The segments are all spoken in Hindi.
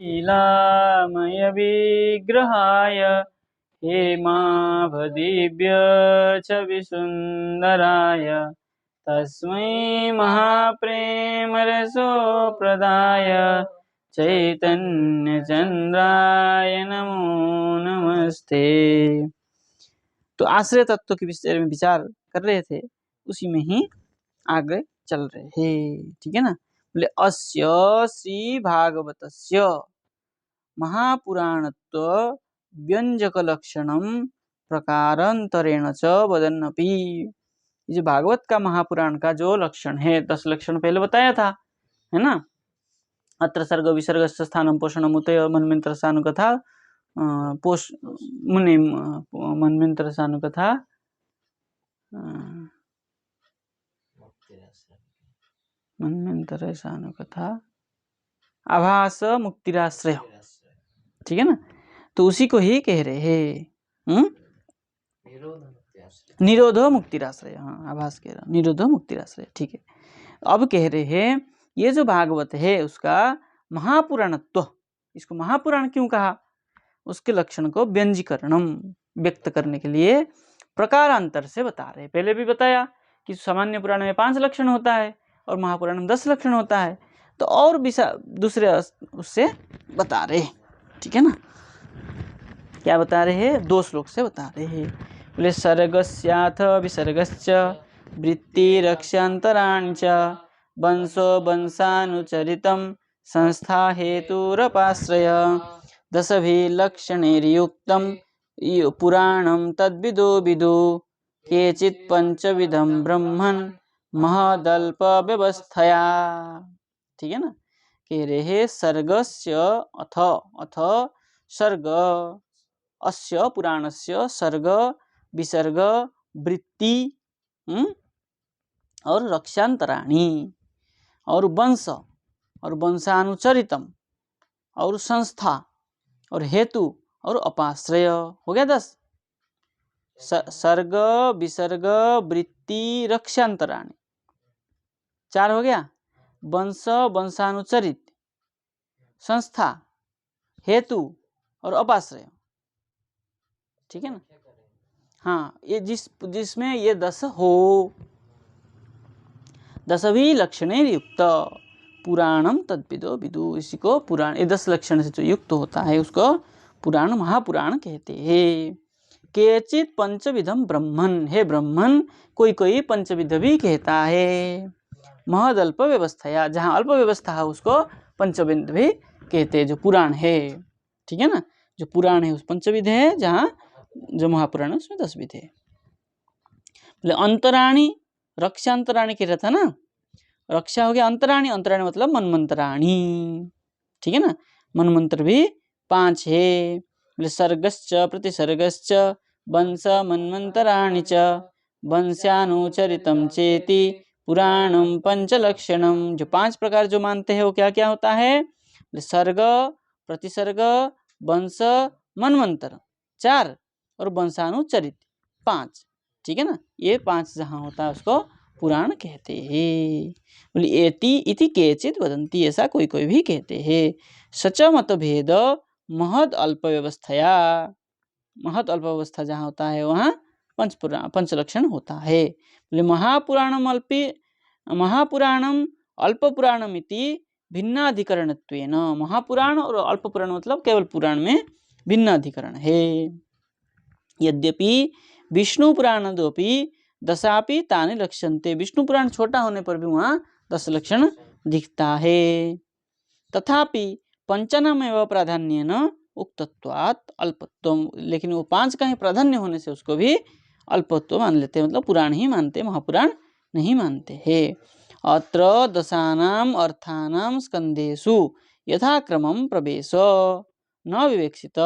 लीलामय विग्रहाय हेमाभदिव्य च विसुन्दराय तस्मै महाप्रेमरसोप्रदाय चैतन्यचन्द्राय नमो नमस्ते। तो आश्रय तत्व के विषय में विचार कर रहे थे, उसी में ही आगे चल रहे हैं। ठीक है ना। बोले अस्य श्री भागवतस्य महापुराणत्व व्यंजक लक्षणम प्रकारांतरेण च वदन्नपि। ये जो भागवत का महापुराण का जो लक्षण है, 10 लक्षण पहले बताया था, है ना। अत्र सर्ग विसर्ग स्थानम पोषणम उतय मन्वंतर सानुकथा पोष मुनि मन्वंतर सानुकथा मन्वंतर सानुकथा आभास मुक्तिराश्रय। ठीक है ना। तो उसी को ही कह रहे हैं। निरोधो मुक्तिराश्रय। हाँ, आभास कह रहा, निरोधो मुक्तिराश्रय। ठीक है। अब कह रहे हैं ये जो भागवत है उसका महापुराणत्व, इसको महापुराण क्यों कहा, उसके लक्षण को व्यंजीकरणम व्यक्त करने के लिए प्रकारांतर से बता रहे। पहले भी बताया कि सामान्य पुराण में 5 लक्षण होता है और महापुराण में 10 लक्षण होता है, तो और भी दूसरे उससे बता रहे। ठीक है ना। क्या बता रहे हैं, 2 श्लोक से बता रहे हैं। बोले सर्गस्याथ विसर्गश्च वृत्तिरक्षान्तराणि च वंशो वंशानुचरितं संस्था हेतुरपाश्रय दशभिर्लक्षणैर्युक्तं पुराणं तद्विदो विदु केचित् पंचविधं ब्रह्मन् महदल्प व्यवस्थया। ठीक है ना। कह रहे हैं सर्गस्य अथ सर्ग अस्य पुराणस्य सर्ग विसर्ग वृत्ति और रक्षांतराणि और वंश और वंशानुचरितम और संस्था और हेतु और अपाश्रय हो गया 10। सर्ग विसर्ग वृत्ति रक्षांतराणि 4 हो गया। वंश वंशानुचरित संस्था हेतु और अपाश्रय। ठीक है ना। हाँ, ये जिसमें ये 10 हो, 10 भी लक्षणे युक्त पुराणम तद्विदो विदु। इसी को पुराण, ये 10 लक्षण से जो युक्त होता है उसको पुराण महापुराण कहते हैं। केचित पंचविधम ब्रह्मन, हे ब्रह्मन कोई कोई पंचविध भी कहता है। महदल्प व्यवस्था, जहाँ अल्प व्यवस्था है उसको पंचविध भी कहते हैं, जो पुराण है। ठीक है ना। जो पुराण है उस पंचविध है, जहाँ जो महापुराण है उसमें 10 विध है। बोले अंतराणी रक्षांतराणी कह रहा था ना। रक्षा हो गया अंतराणी, अंतराणी मतलब मनमंतराणी। ठीक है ना। मनमंत्र भी 5 है। बोले सर्गश्च प्रतिसर्गश्च वंश मन्वंतराणि च वंशानुचरितं चेति पुराणं पंचलक्षणम। जो 5 प्रकार जो मानते हैं वो क्या क्या होता है। सर्ग प्रतिसर्ग वंश मनमंत्र 4 और वंशानुचरित 5। ठीक है ना। ये 5 जहाँ होता है उसको पुराण कहते हैं। बोले एति इति केचित वदंती, ऐसा कोई कोई भी कहते हैं। सच मतभेद महद अल्प व्यवस्थया, महद अल्प व्यवस्था जहाँ होता है वहाँ पंचलक्षण होता है। बोले महापुराणम अल्प पुराणमिति भिन्नाधिकरणत्वेन। महापुराण और अल्प पुराण मतलब केवल पुराण में भिन्न अधिकरण है। यद्यपि विष्णु पुराणदोपि 10 तानि लक्ष्यन्ते। विष्णु पुराण छोटा होने पर भी वहाँ 10 लक्षण दिखता है। तथापि पंचनामेव प्राधान्येन उक्तत्वात् अल्पत्वम, लेकिन वो 5 का ही प्राधान्य होने से उसको भी अल्पत्व मान लेते हैं, मतलब पुराण ही मानते, महापुराण नहीं मानते हैं। अत्र 10 अर्थानां स्कंदेषु यथाक्रमं प्रवेश न विवेक्षित।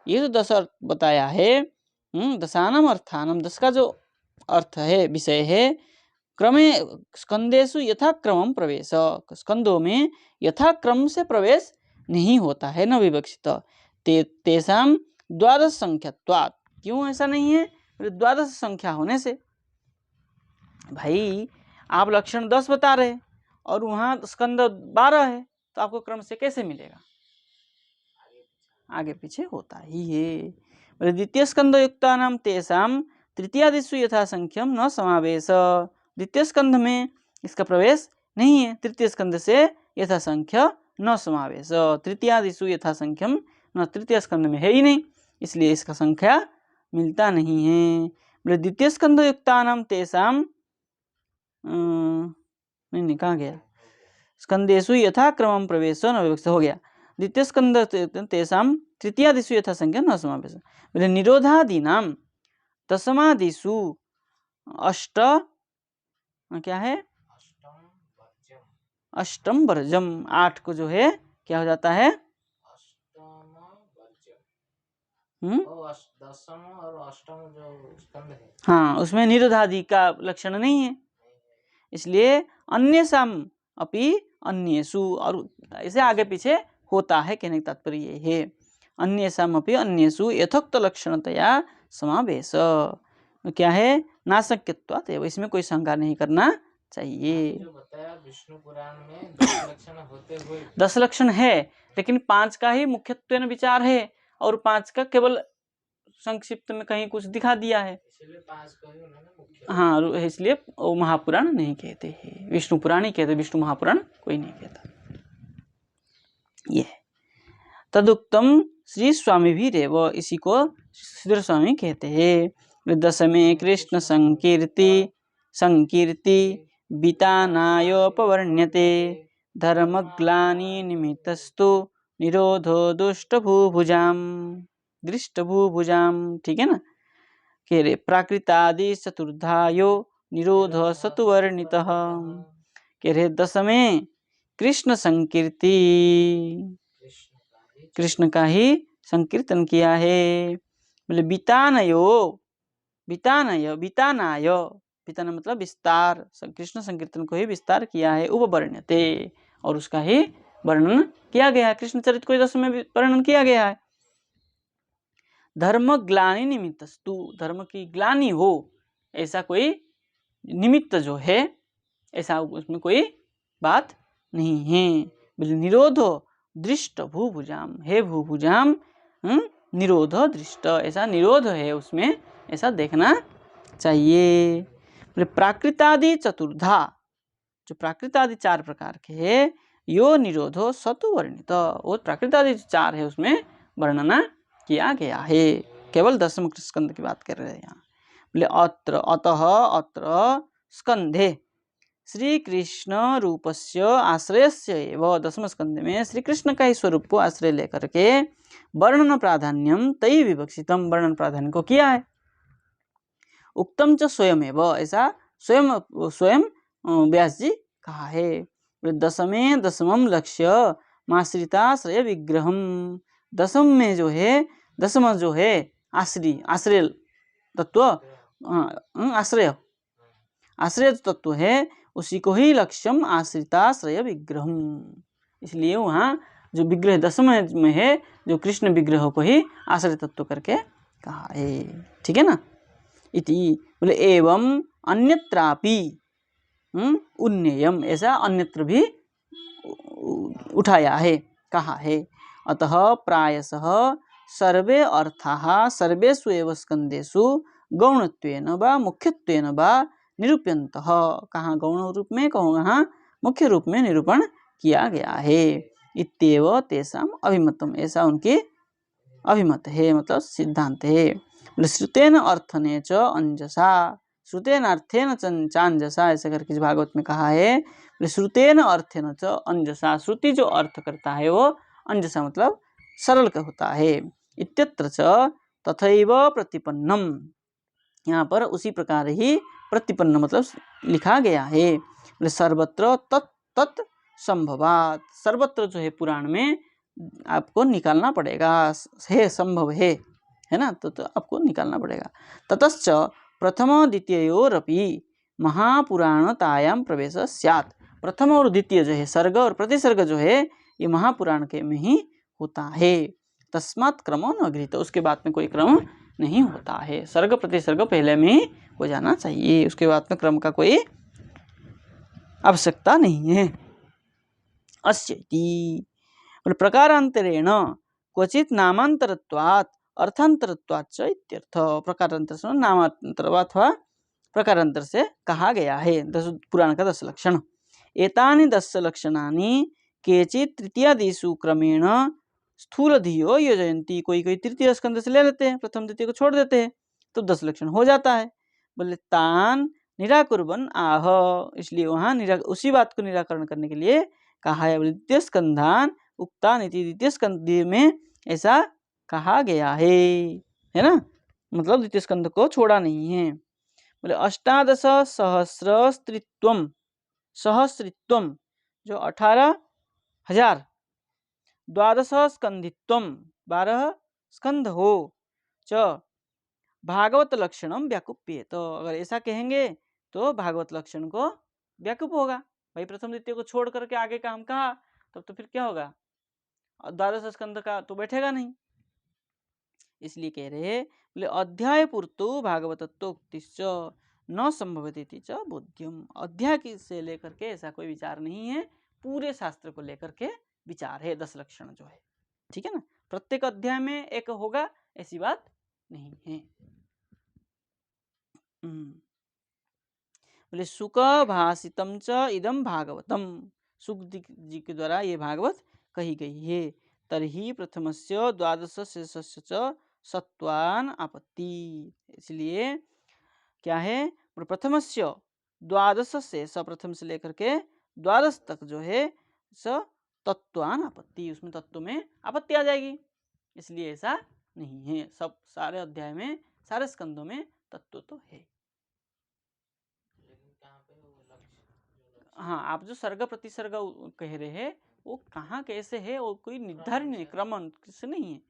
ये जो 10 अर्थ बताया है, 10 अर्थानां 10 का जो अर्थ है विषय है, क्रमे स्कंदेषु यथाक्रमं प्रवेश, स्कंदों में यथाक्रम से प्रवेश नहीं होता है, न विवक्षित। तेषां 12 संख्यात्वात्। क्यों ऐसा नहीं है। 12 संख्या होने से। भाई आप लक्षण 10 बता रहे और वहाँ स्कंद 12 है, तो आपको क्रम से कैसे मिलेगा। आगे पीछे होता ही है। बोले द्वितीय स्कंद युक्तानाम तेषाम तृतीयादिषु यथासंख्यम न समावेश। द्वितीय स्कंद में इसका प्रवेश नहीं है, तृतीय स्कंद से यथासंख्य न समावेश। तृतीयादिषु यथासंख्यम न, तृतीय स्कंद में है ही नहीं, इसलिए इसका संख्या मिलता नहीं है। बोले द्वितीय स्कंद युक्तानाम तेषाम नहीं कहाँ गया, स्कंदेषु यथा क्रमम प्रवेश न विवक्ष हो गया। द्वितीय स्कंद तेषाम तृतीयादिषु यथा संख्या न समावेश। बोले निरोधादीनाम दशमादिषु अष्ट क्या है, अष्टम वर्जम, 8 को जो है क्या हो जाता है, दशम और अष्टम जो स्कंद है, हाँ उसमें निरोधादि का लक्षण नहीं है, इसलिए अन्येषाम अपि अन्येषु, और इसे आगे पीछे होता है कहने का तात्पर्य ये है। अन्येषाम अपि अन्येषु यथोक्त लक्षणतया समावेश क्या है, नाशक्यत्वात् एव, इसमें कोई शंका नहीं करना चाहिए। जो बताया विष्णु पुराण में 10 लक्षण होते हुए 10 लक्षण है, लेकिन 5 का ही मुख्यत्वेन विचार है और 5 का केवल संक्षिप्त में कहीं कुछ दिखा दिया है, इसलिए 5 को ही उन्होंने मुख्य, हाँ इसलिए वो महापुराण नहीं कहते हैं, विष्णु पुराण ही कहते, विष्णु महापुराण कोई नहीं कहता। ये तदुक्तम श्री स्वामी भी रेव, इसी को श्री स्वामी कहते हैं। दशमे कृष्ण संकीर्ति वितानायोपवर्ण्यते धर्मग्लानि निमित्तस्तु निरोधो दुष्टभूभुजाम, दृष्टभूभुजाम, ठीक है ना, कह रहे प्राकृतादि चतुर्धायो निरोध सतुवर्णितः, कह रहे दशमे कृष्ण संकीर्ति, कृष्ण का ही संकीर्तन किया है। बोले वितानाय मतलब विस्तार, कृष्ण संकीर्तन को ही विस्तार किया है। उपवर्ण्यते, और उसका ही वर्णन किया गया है, कृष्ण चरित्र को 10 में वर्णन किया गया है। धर्म ग्लानि निमित्तस्तु, धर्म की ग्लानि हो ऐसा कोई निमित्त जो है, ऐसा उसमें कोई बात नहीं है। बोले निरोधो दृष्ट भूभुजाम, हे भूभुजाम निरोध दृष्ट, ऐसा निरोध है उसमें, ऐसा देखना चाहिए। बोले प्राकृतादि चतुर्धा, जो प्राकृतादि 4 प्रकार के है, यो निरोधो सतु वर्णित, वो प्राकृतादि 4 है उसमें वर्णना किया गया है। केवल 10वें स्कंद की बात कर रहे हैं यहाँ। बोले अतः स्कंधे श्री कृष्ण रूपस्य आश्रयस्य एव, 10वें स्कंद में श्री कृष्ण का ही स्वरूप को आश्रय लेकर के वर्णन प्राधान्यम तई विवक्षितम, वर्णन प्राधान्य को किया है। उक्तम च स्वयं एव, ऐसा स्वयं व्यास जी कहा है। दशमम लक्ष्य माश्रिताश्रय विग्रहम, दशम में जो है, दशम जो है आश्रय तत्व, आश्रय तत्व है, उसी को ही लक्ष्यम आश्रिताश्रय विग्रहम, इसलिए वहाँ जो विग्रह 10वें में है, जो कृष्ण विग्रह को ही आश्रय तत्व करके कहा है, ठीक है ना। इति बोले एवं अन्यत्रापि उन्नयम, ऐसा अन्यत्र भी उठाया है, कहा है। अतः प्रायशः सर्वे अर्थाः सर्वेषु एव स्कंदेषु गौणत्वेन वा मुख्यत्वेन वा निरूप्यन्तः, कहाँ गौण रूप में, कहाँ मुख्य रूप में निरूपण किया गया है। इत्येव तेषाम अभिमतम, ऐसा उनके अभिमत है, मतलब सिद्धांत है। श्रुतेन अर्थने च अंजसा, श्रुतेन अर्थेन चांजसा, ऐसा करके इस भागवत में कहा है। श्रुतेन अर्थेन च अंजसा, श्रुति जो अर्थ करता है वो अंजसा मतलब सरल का होता है। इत्यत्र च तथैव प्रतिपन्नम, यहाँ पर उसी प्रकार ही प्रतिपन्न मतलब लिखा गया है। सर्वत्र तत् संभवात, सर्वत्र जो है पुराण में आपको निकालना पड़ेगा, है संभव है ना, तो आपको निकालना पड़ेगा। ततश्च प्रथम द्वितीयोरपि महापुराणतायाम प्रवेश स्यात्, प्रथम और द्वितीय जो है सर्ग और प्रतिसर्ग जो है ये महापुराण के में ही होता है। तस्मात् क्रमो न गृहीत, उसके बाद में कोई क्रम नहीं होता है, सर्ग प्रतिसर्ग पहले में ही हो जाना चाहिए, उसके बाद में क्रम का कोई आवश्यकता नहीं है। अस्यति प्रकारांतरेण क्वचित नामांतरत्वात् अर्थांतरत्वात् च इत्यर्थ। प्रकारांतर से नामांतर अथवा प्रकारांतर से कहा गया है। दस पुराण का 10 लक्षण। एतानि 10 लक्षणानि केचित तृतीयादिषु क्रमेण स्थूलधियो योजयन्ति। कोई कोई तृतीय स्कंद से ले लेते हैं, प्रथम द्वितीय को छोड़ देते हैं, तो 10 लक्षण हो जाता है। बोले तान निराकुर्वन आह, इसलिए वहां उसी बात को निराकरण करने के लिए कहा है। बोले द्वितीय स्कंधान उक्ता नीति, द्वितीय स्कंद में ऐसा कहा गया है ना, मतलब द्वितीय स्कंद को छोड़ा नहीं है। बोले अष्टादश सहस्रस्त्रित्वम, सहस्रित्वम जो 18,000, द्वादश स्कंधित्वम 12 स्कंध हो, च भागवत लक्षणम व्याकुप्य। तो अगर ऐसा कहेंगे तो भागवत लक्षण को व्याकुप होगा। भाई प्रथम द्वितीय को छोड़ करके आगे का हम कहा, तब तो फिर क्या होगा, द्वादश स्कंद का तो बैठेगा नहीं। इसलिए कह रहे हैं, बोले अध्याय पूर्तो भागवतत्वोक्तिश्च न संभवति च बोध्यम। अध्याय की से लेकर के ऐसा कोई विचार नहीं है, पूरे शास्त्र को लेकर के विचार है 10 लक्षण जो है, ठीक है ना। प्रत्येक अध्याय में एक होगा ऐसी बात नहीं है। बोले सुक भाषितम च इदम भागवतम, सुक जी के द्वारा ये भागवत कही गई है। तरही प्रथमस्य द्वादश शेषस्य च सत्वान आपत्ति। इसलिए क्या है, प्रथमस्य द्वादश से प्रथम से लेकर के द्वादश तक जो है स तत्वान आपत्ति, उसमें तत्व में आपत्ति आ जाएगी। इसलिए ऐसा नहीं है, सब सारे अध्याय में सारे स्कंदों में तत्व तो है। हाँ, आप जो सर्ग प्रतिसर्ग कह रहे हैं वो कहाँ कैसे है, वो कोई निर्धारित नहीं, क्रम से नहीं है।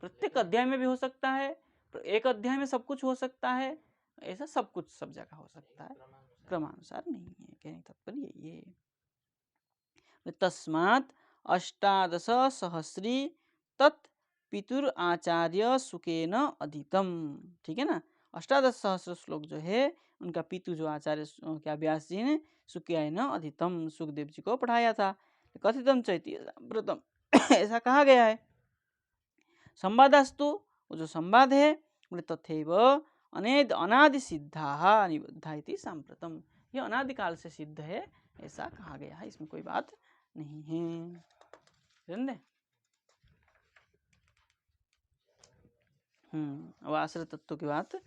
प्रत्येक अध्याय में भी हो सकता है, एक अध्याय में सब कुछ हो सकता है, ऐसा सब कुछ सब जगह हो सकता है, क्रमानुसार नहीं है। कहने का तात्पर्य यही है। तस्मात् अष्टादश सहस्री तत् पितुर आचार्य सुकेन अधीतम, ठीक है ना। अष्टादश सहस्र श्लोक जो है उनका पितु जो आचार्य क्या व्यास जी ने सुकेन अधीतम, सुखदेव जी को पढ़ाया था। कथितम चैती व्रतम ऐसा कहा गया है। संवादास्तु, वो जो संवाद है, बोले तथैव अनादि सिद्धा निबद्धा इति सांप्रतम, ये अनादिकाल से सिद्ध है ऐसा कहा गया है, इसमें कोई बात नहीं है। समझे? अब आश्रय तत्व की बात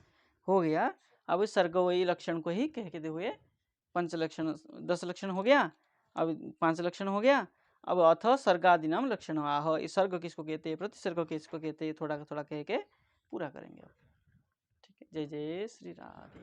हो गया। अब सर्ग वही लक्षण को ही कह के हुए पंच लक्षण 10 लक्षण हो गया, अब 5 लक्षण हो गया। अब अथ सर्गादिनाम लक्षण आह, इस सर्ग किसको कहते हैं, प्रतिसर्ग किसको कहते हैं, थोड़ा थोड़ा कह के पूरा करेंगे। ठीक है, जय जय श्री राधे।